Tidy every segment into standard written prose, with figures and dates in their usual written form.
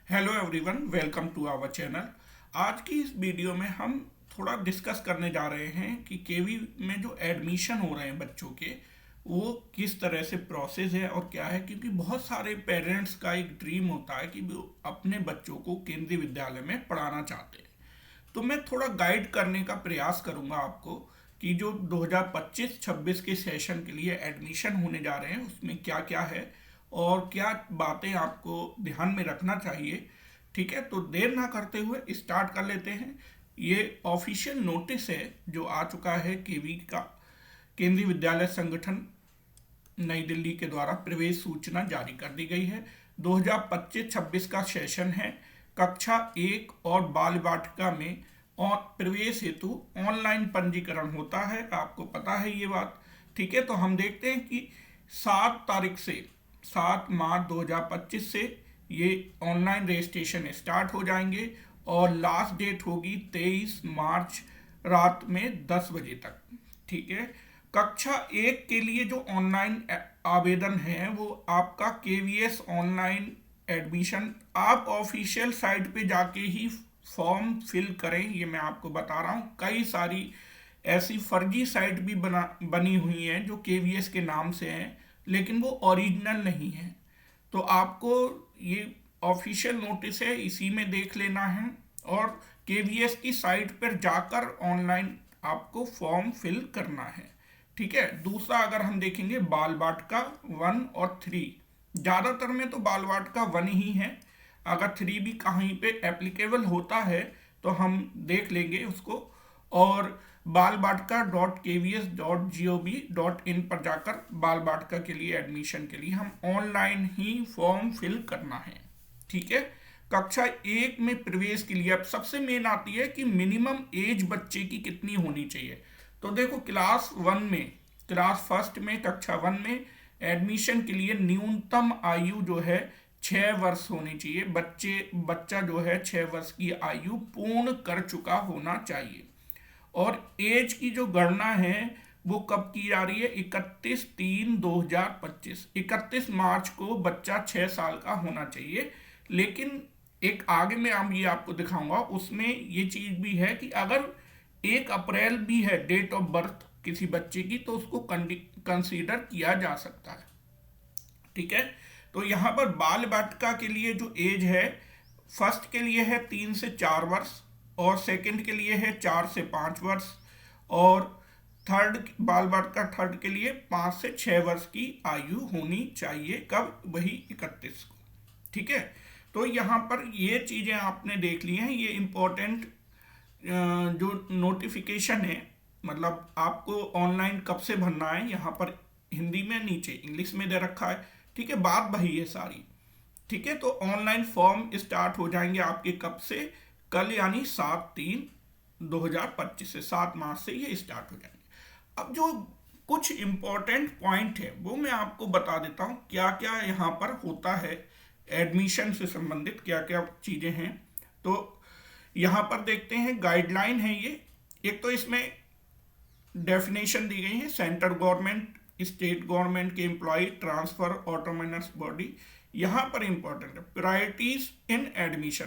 Hello everyone, welcome to our channel. आज की इस वीडियो में हम थोड़ा डिस्कस करने जा रहे हैं कि केवी में जो एडमिशन हो रहे हैं बच्चों के, वो किस तरह से प्रोसेस है और क्या है। क्योंकि बहुत सारे पेरेंट्स का एक ड्रीम होता है कि वो अपने बच्चों को केंद्रीय विद्यालय में पढ़ाना चाहते हैं। तो मैं थोड़ा गाइड करने का प्रयास करूंगा आपको कि जो 2025-26 के सेशन के लिए एडमिशन होने जा रहे हैं उसमें क्या क्या है और क्या बातें आपको ध्यान में रखना चाहिए। ठीक है, तो देर ना करते हुए स्टार्ट कर लेते हैं। ये ऑफिशियल नोटिस है जो आ चुका है केवी का, केंद्रीय विद्यालय संगठन नई दिल्ली के द्वारा प्रवेश सूचना जारी कर दी गई है। 2025-26 का सेशन है। कक्षा एक और बाल वाटिका में और प्रवेश हेतु ऑनलाइन पंजीकरण होता है, आपको पता है ये बात। ठीक है, तो हम देखते हैं कि 7 तारीख से 7 मार्च 2025 से ये ऑनलाइन रजिस्ट्रेशन स्टार्ट हो जाएंगे और लास्ट डेट होगी 23 मार्च रात में 10 बजे तक। ठीक है, कक्षा एक के लिए जो ऑनलाइन आवेदन है वो आपका केवीएस ऑनलाइन एडमिशन, आप ऑफिशियल साइट पे जाके ही फॉर्म फिल करें। ये मैं आपको बता रहा हूँ, कई सारी ऐसी फर्जी साइट भी बनी हुई हैं जो केवीएस के नाम से हैं लेकिन वो ओरिजिनल नहीं है। तो आपको ये ऑफिशियल नोटिस है, इसी में देख लेना है और केवीएस की साइट पर जाकर ऑनलाइन आपको फॉर्म फिल करना है। ठीक है, दूसरा अगर हम देखेंगे बाल वाटिका 1 और 3, ज़्यादातर में तो बाल वाटिका 1 ही है। अगर 3 भी कहीं पे एप्लीकेबल होता है तो हम देख लेंगे उसको। और बाल वाटिका .kvs.gov.in पर जाकर बाल वाटिका के लिए एडमिशन के लिए हम ऑनलाइन ही फॉर्म फिल करना है। ठीक है, कक्षा एक में प्रवेश के लिए अब सबसे मेन आती है कि मिनिमम एज बच्चे की कितनी होनी चाहिए। तो देखो, क्लास फर्स्ट में, कक्षा 1 में एडमिशन के लिए न्यूनतम आयु जो है 6 वर्ष होनी चाहिए। बच्चा जो है 6 वर्ष की आयु पूर्ण कर चुका होना चाहिए। और एज की जो गणना है वो कब की जा रही है? 31/3/2025, 31 मार्च को बच्चा 6 साल का होना चाहिए। लेकिन एक आगे में हम ये आपको दिखाऊंगा, उसमें ये चीज भी है कि अगर 1 अप्रैल भी है डेट ऑफ बर्थ किसी बच्चे की तो उसको कंसीडर किया जा सकता है। ठीक है, तो यहाँ पर बाल वाटिका के लिए जो एज है, फर्स्ट के लिए है 3 से 4 वर्ष और सेकंड के लिए है 4 से 5 वर्ष और थर्ड बाल वाटिका थर्ड के लिए 5 से 6 वर्ष की आयु होनी चाहिए। कब? वही 31 को। ठीक है, तो यहाँ पर ये चीज़ें आपने देख ली हैं। ये इम्पोर्टेंट जो नोटिफिकेशन है, मतलब आपको ऑनलाइन कब से भरना है, यहाँ पर हिंदी में नीचे इंग्लिश में दे रखा है। ठीक है, बात वही है सारी। ठीक है, तो ऑनलाइन फॉर्म स्टार्ट हो जाएंगे आपके कब से? कल, यानी 7/3/2025 से, 7 मार्च से ये स्टार्ट हो जाएंगे। अब जो कुछ इंपॉर्टेंट पॉइंट है वो मैं आपको बता देता हूँ, क्या क्या यहाँ पर होता है एडमिशन से संबंधित, क्या क्या चीज़ें हैं। तो यहाँ पर देखते हैं, गाइडलाइन है ये। एक तो इसमें डेफिनेशन दी गई है, सेंट्रल गवर्नमेंट, स्टेट गवर्नमेंट के एम्प्लॉय, ट्रांसफर, ऑटोनोमस बॉडी। यहाँ पर इंपॉर्टेंट है प्रायोरिटीज इन एडमिशन।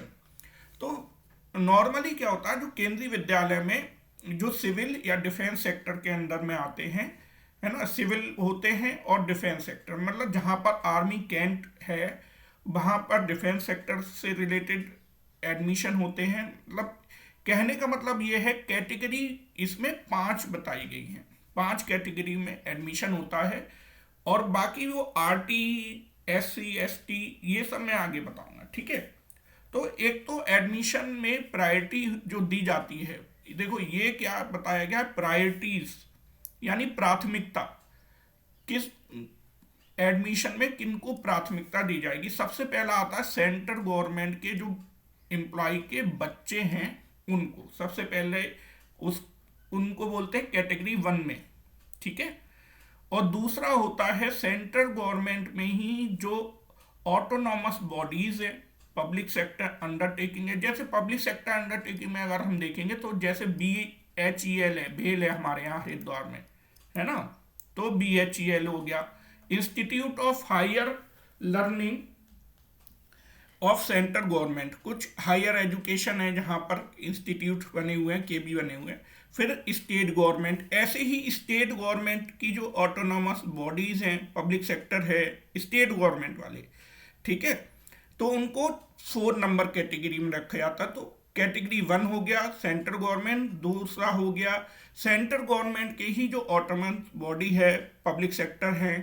तो नॉर्मली क्या होता है, जो केंद्रीय विद्यालय में जो सिविल या डिफेंस सेक्टर के अंदर में आते हैं, है ना, सिविल होते हैं और डिफेंस सेक्टर, मतलब जहाँ पर आर्मी कैंट है वहाँ पर डिफेंस सेक्टर से रिलेटेड एडमिशन होते हैं। मतलब कहने का मतलब ये है, कैटेगरी इसमें 5 बताई गई हैं, 5 कैटेगरी में एडमिशन होता है। और बाकी वो RT, SC ST ये सब मैं आगे बताऊंगा। ठीक है, तो एक तो एडमिशन में प्रायोरिटी जो दी जाती है, देखो ये क्या बताया गया है, प्रायोरिटीज यानी प्राथमिकता, किस एडमिशन में किनको प्राथमिकता दी जाएगी। सबसे पहला आता है सेंट्रल गवर्नमेंट के जो एम्प्लॉय के बच्चे हैं उनको सबसे पहले उस उनको बोलते हैं कैटेगरी 1 में। ठीक है, और दूसरा होता है सेंट्रल गवर्नमेंट में ही जो ऑटोनॉमस बॉडीज है, पब्लिक सेक्टर अंडरटेकिंग है। जैसे पब्लिक सेक्टर अंडरटेकिंग में अगर हम देखेंगे तो जैसे BHEL है, भेल है हमारे यहाँ हरिद्वार में, है ना, तो BHEL हो गया। Institute of higher learning of centre government, कुछ हायर एजुकेशन है जहाँ पर इंस्टीट्यूट बने हुए हैं, केबी बने हुए हैं। फिर स्टेट गवर्नमेंट, ऐसे ही स्टेट गवर्नमेंट की जो ऑटोनॉमस बॉडीज हैं, पब्लिक सेक्टर है, स्टेट गवर्नमेंट वाले, ठीक है, तो उनको 4 नंबर कैटेगरी में रखा जाता। तो कैटेगरी 1 हो गया सेंट्रल गवर्नमेंट, दूसरा हो गया सेंट्रल गवर्नमेंट के ही जो ऑटोनॉमस बॉडी है, पब्लिक सेक्टर है,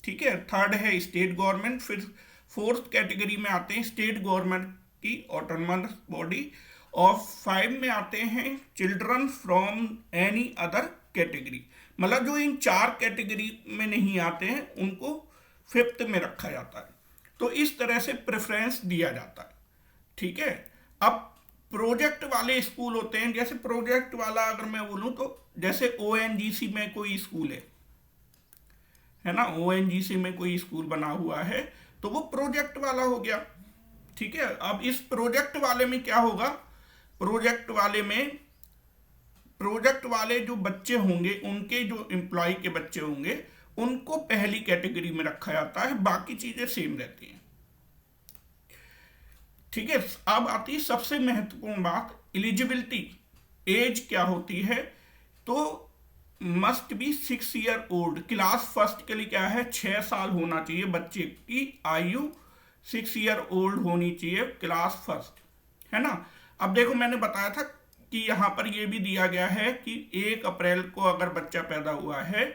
ठीक है, थर्ड है स्टेट गवर्नमेंट, फिर फोर्थ कैटेगरी में आते हैं स्टेट गवर्नमेंट की ऑटोनॉमस बॉडी, और 5 में आते हैं children from any other category. मतलब जो इन 4 कैटेगरी में नहीं आते हैं उनको 5th में रखा जाता है। तो इस तरह से प्रेफरेंस दिया जाता है, ठीक है। अब प्रोजेक्ट वाले स्कूल होते हैं, जैसे प्रोजेक्ट वाला अगर मैं बोलूं तो जैसे ओएनजीसी में कोई स्कूल है ना, ओएनजीसी में कोई स्कूल बना हुआ है तो वो प्रोजेक्ट वाला हो गया, ठीक है। अब इस प्रोजेक्ट वाले में क्या होगा, प्रोजेक्ट वाले जो बच्चे होंगे, उनके जो एम्प्लॉय के बच्चे होंगे, उनको पहली कैटेगरी में रखा जाता है, बाकी चीजें सेम रहती हैं, ठीक है। अब आती है सबसे महत्वपूर्ण बात, एलिजिबिलिटी। एज क्या होती है, तो must be 6 year old. Class first के लिए क्या है, 6 साल होना चाहिए, बच्चे की आयु 6 ईयर ओल्ड होनी चाहिए, क्लास फर्स्ट, है ना। अब देखो मैंने बताया था कि यहाँ पर यह भी दिया गया है कि 1 अप्रैल को अगर बच्चा पैदा हुआ है,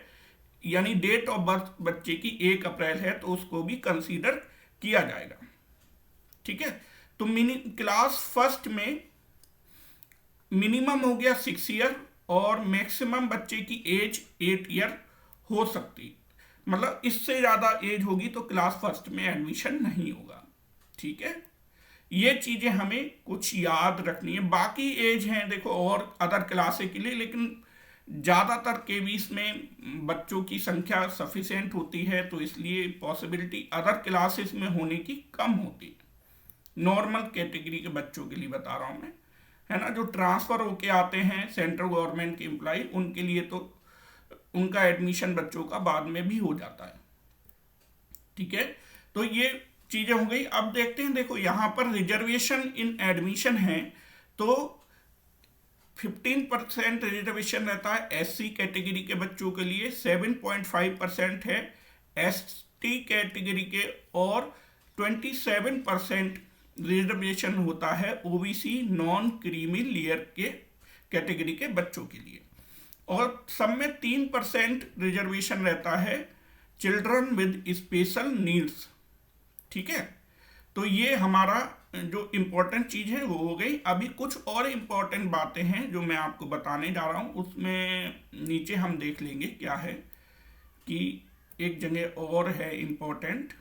यानी डेट ऑफ बर्थ बच्चे की 1 अप्रैल है, तो उसको भी कंसीडर किया जाएगा, ठीक है। तो क्लास फर्स्ट में मिनिमम हो गया 6 ईयर और मैक्सिमम बच्चे की एज 8 ईयर हो सकती, मतलब इससे ज़्यादा एज होगी तो क्लास फर्स्ट में एडमिशन नहीं होगा, ठीक है। ये चीज़ें हमें कुछ याद रखनी है। बाकी एज हैं देखो और अदर क्लासे के लिए, लेकिन ज़्यादातर केवीस में बच्चों की संख्या सफिशिएंट होती है, तो इसलिए पॉसिबिलिटी अदर क्लासेस में होने की कम होती है। नॉर्मल कैटेगरी के बच्चों के लिए बता रहा हूँ मैं, है ना, जो ट्रांसफ़र होके आते हैं सेंट्रल गवर्नमेंट के एम्प्लॉय, उनके लिए तो उनका एडमिशन बच्चों का बाद में भी हो जाता है, ठीक है। तो ये चीज़ें हो गई। अब देखते हैं, देखो यहाँ पर रिजर्वेशन इन एडमिशन है, तो 15% रिजर्वेशन रहता है एससी कैटेगरी के बच्चों के लिए, 7.5% है एसटी कैटेगरी के, और 27% रिजर्वेशन होता है ओबीसी नॉन क्रीमी लेयर के कैटेगरी के बच्चों के लिए, और सब में 3% रिजर्वेशन रहता है चिल्ड्रन विद स्पेशल नीड्स, ठीक है। तो ये हमारा जो इम्पोर्टेंट चीज़ है वो हो गई। अभी कुछ और इम्पोर्टेंट बातें हैं जो मैं आपको बताने जा रहा हूँ, उसमें नीचे हम देख लेंगे क्या है, कि एक जगह और है इम्पोर्टेंट,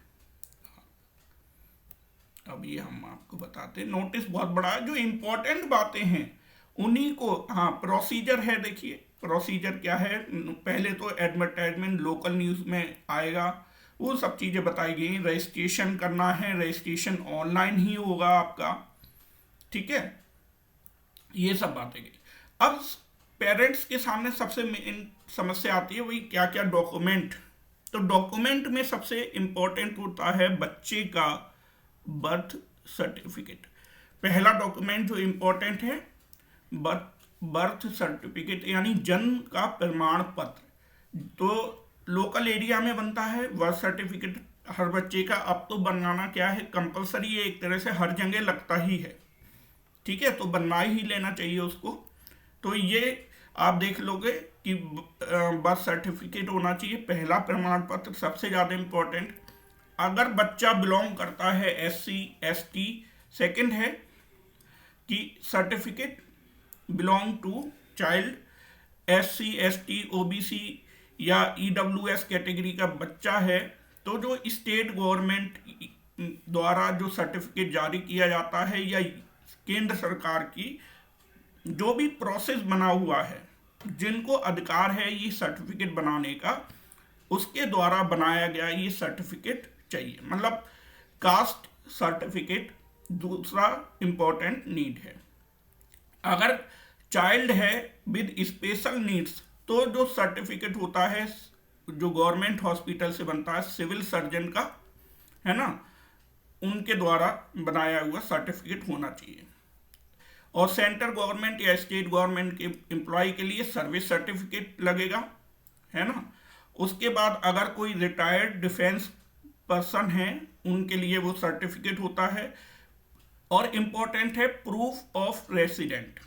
अभी हम आपको बताते हैं। नोटिस बहुत बड़ा है, जो इम्पोर्टेंट बातें हैं उन्हीं को, हाँ प्रोसीजर है, देखिए प्रोसीजर क्या है। पहले तो एडवर्टाइजमेंट लोकल न्यूज़ में आएगा, वो सब चीज़ें बताई गई। रजिस्ट्रेशन करना है, रजिस्ट्रेशन ऑनलाइन ही होगा आपका, ठीक है, ये सब बातें गई। अब पेरेंट्स के सामने सबसे मेन समस्या आती है वही क्या क्या डॉक्यूमेंट। तो डॉक्यूमेंट में सबसे इम्पोर्टेंट होता है बच्चे का बर्थ सर्टिफिकेट। पहला डॉक्यूमेंट जो इम्पोर्टेंट है बर्थ सर्टिफिकेट, यानी जन्म का प्रमाण पत्र। तो लोकल एरिया में बनता है बर्थ सर्टिफिकेट हर बच्चे का। अब तो बनवाना क्या है, कंपलसरी है, एक तरह से हर जगह लगता ही है, ठीक है, तो बनवा ही लेना चाहिए उसको। तो ये आप देख लोगे कि बर्थ सर्टिफिकेट होना चाहिए, पहला प्रमाण पत्र सबसे ज़्यादा इम्पोर्टेंट। अगर बच्चा बिलोंग करता है एससी एसटी, सेकंड है कि certificate belong to child SC ST OBC या ईडब्ल्यूएस कैटेगरी का बच्चा है, तो जो स्टेट गवर्नमेंट द्वारा जो सर्टिफिकेट जारी किया जाता है या केंद्र सरकार की जो भी प्रोसेस बना हुआ है, जिनको अधिकार है ये सर्टिफिकेट बनाने का, उसके द्वारा बनाया गया ये सर्टिफिकेट चाहिए। मतलब कास्ट सर्टिफिकेट दूसरा इंपॉर्टेंट नीड है। अगर चाइल्ड है विद स्पेशल नीड्स, तो जो सर्टिफिकेट होता है जो गवर्नमेंट हॉस्पिटल से बनता है, सिविल सर्जन का, है ना, उनके द्वारा बनाया हुआ सर्टिफिकेट होना चाहिए। और सेंट्रल गवर्नमेंट या स्टेट गवर्नमेंट के एम्प्लॉय के लिए सर्विस सर्टिफिकेट लगेगा, है ना। उसके बाद अगर कोई रिटायर्ड डिफेंस पर्सन है उनके लिए वो सर्टिफिकेट होता है। और इम्पोर्टेंट है प्रूफ ऑफ रेसिडेंट,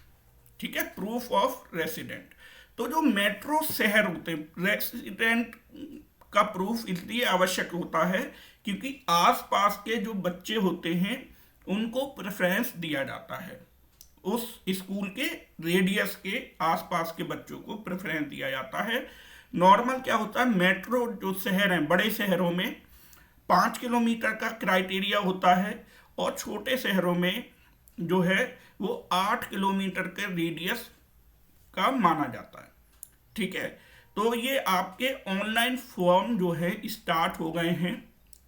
ठीक है, प्रूफ ऑफ रेसिडेंट। तो जो मेट्रो शहर होते हैं, रेसिडेंट का प्रूफ इसलिए आवश्यक होता है क्योंकि आसपास के जो बच्चे होते हैं उनको प्रेफरेंस दिया जाता है। उस स्कूल के रेडियस के आसपास के बच्चों को प्रेफरेंस दिया जाता है। नॉर्मल क्या होता है, मेट्रो जो शहर हैं, बड़े शहरों में 5 किलोमीटर का क्राइटेरिया होता है और छोटे शहरों में जो है वो 8 किलोमीटर के रेडियस का माना जाता है, ठीक है। तो ये आपके ऑनलाइन फॉर्म जो है स्टार्ट हो गए हैं,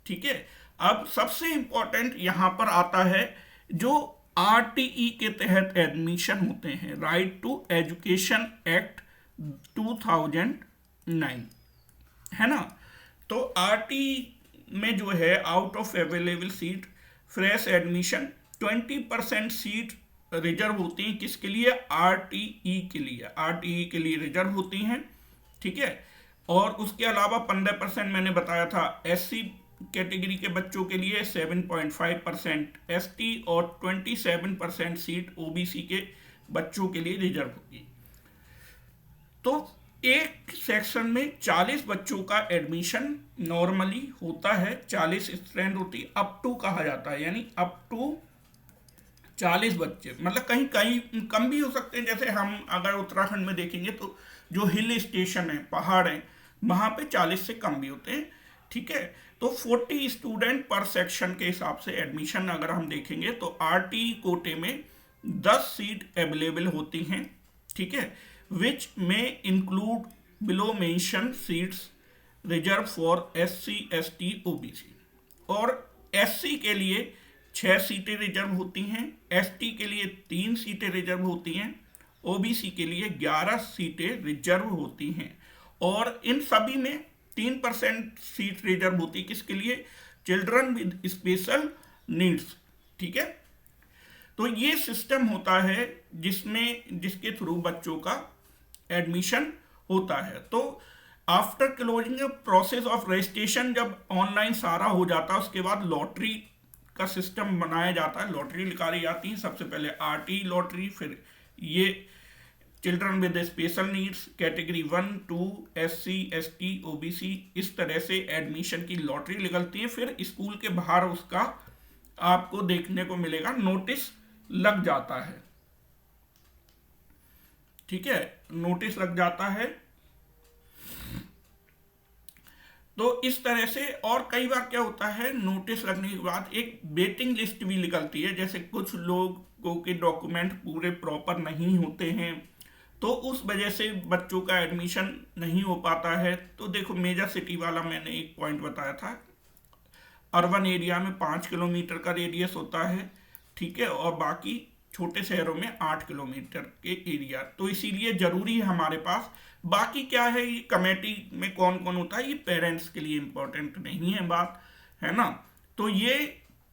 ठीक है। अब सबसे इंपॉर्टेंट यहाँ पर आता है जो आरटीई के तहत एडमिशन होते हैं, राइट टू एजुकेशन एक्ट 2009, है ना। तो आरटीई में जो है out of available seat fresh admission 20% seat reserve होती हैं। किसके लिए? आरटीई के लिए, आरटीई के लिए रिजर्व होती हैं, ठीक है। और उसके अलावा 15% मैंने बताया था एससी कैटेगरी के बच्चों के लिए, 7.5% एसटी और 27% सीट ओबीसी के बच्चों के लिए रिजर्व होगी। तो एक सेक्शन में 40 बच्चों का एडमिशन नॉर्मली होता है, 40 स्ट्रेंथ होती है, अप टू कहा जाता है, यानी अप टू 40 बच्चे। मतलब कहीं कहीं कम भी हो सकते हैं, जैसे हम अगर उत्तराखंड में देखेंगे तो जो हिल स्टेशन है, पहाड़ है, वहाँ पे 40 से कम भी होते हैं, ठीक है। तो 40 स्टूडेंट पर सेक्शन के हिसाब से एडमिशन अगर हम देखेंगे तो आरटी कोटे में 10 सीट अवेलेबल होती हैं, ठीक है, विच में include below mention seats reserve for SC ST OBC. और एससी के लिए 6 सीटें रिजर्व होती हैं, एसटी के लिए 3 सीटें रिजर्व होती हैं, ओबीसी के लिए 11 सीटें रिजर्व होती हैं। और इन सभी में 3% सीट रिजर्व होती है किसके लिए? चिल्ड्रन विद स्पेशल नीड्स, ठीक है। तो ये सिस्टम होता है जिसके थ्रू बच्चों का एडमिशन होता है। तो after closing process of registration, जब ऑनलाइन सारा हो जाता है उसके बाद लॉटरी का सिस्टम बनाया जाता है, लॉटरी निकाली जाती है। सबसे पहले आरटी लॉटरी, फिर ये children with special needs category 1, 2, SC, ST, OBC, इस तरह से एडमिशन की लॉटरी निकलती है। फिर स्कूल के बाहर उसका आपको देखने को मिलेगा नोटिस लग जाता है, ठीक है, नोटिस लग जाता है। तो इस तरह से, और कई बार क्या होता है, नोटिस लगने के बाद एक वेटिंग लिस्ट भी निकलती है। जैसे कुछ लोगों के डॉक्यूमेंट पूरे प्रॉपर नहीं होते हैं तो उस वजह से बच्चों का एडमिशन नहीं हो पाता है। तो देखो मेजर सिटी वाला मैंने एक पॉइंट बताया था, अर्बन एरिया में 5 किलोमीटर का रेडियस होता है, ठीक है, और बाकी छोटे शहरों में 8 किलोमीटर के एरिया। तो इसीलिए जरूरी है हमारे पास। बाकी क्या है, ये कमेटी में कौन कौन होता है ये पेरेंट्स के लिए इम्पोर्टेंट नहीं है बात, है ना। तो ये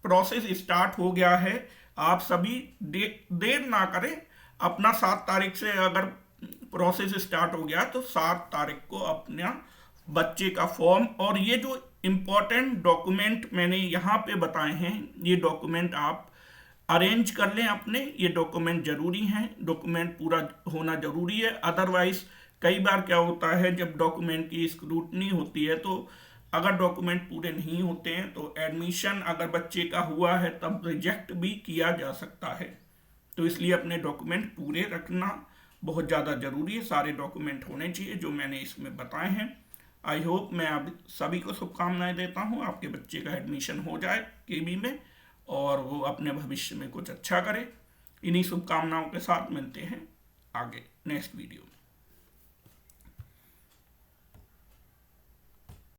प्रोसेस स्टार्ट हो गया है, आप सभी देर ना करें। अपना 7 तारीख से अगर प्रोसेस स्टार्ट हो गया तो 7 तारीख को अपना बच्चे का फॉर्म और ये जो इम्पोर्टेंट डॉक्यूमेंट मैंने यहाँ पे बताए हैं, ये डॉक्यूमेंट आप अरेंज कर लें अपने। ये डॉक्यूमेंट जरूरी हैं, डॉक्यूमेंट पूरा होना जरूरी है। अदरवाइज कई बार क्या होता है, जब डॉक्यूमेंट की स्क्रूटनी होती है तो अगर डॉक्यूमेंट पूरे नहीं होते हैं तो एडमिशन अगर बच्चे का हुआ है तब रिजेक्ट भी किया जा सकता है। तो इसलिए अपने डॉक्यूमेंट पूरे रखना बहुत ज़्यादा ज़रूरी है। सारे डॉक्यूमेंट होने चाहिए जो मैंने इसमें बताए हैं। आई होप, मैं आप सभी को शुभकामनाएं देता हूं, आपके बच्चे का एडमिशन हो जाए केबी में और वो अपने भविष्य में कुछ अच्छा करे। इन्हीं शुभकामनाओं के साथ मिलते हैं आगे नेक्स्ट वीडियो में।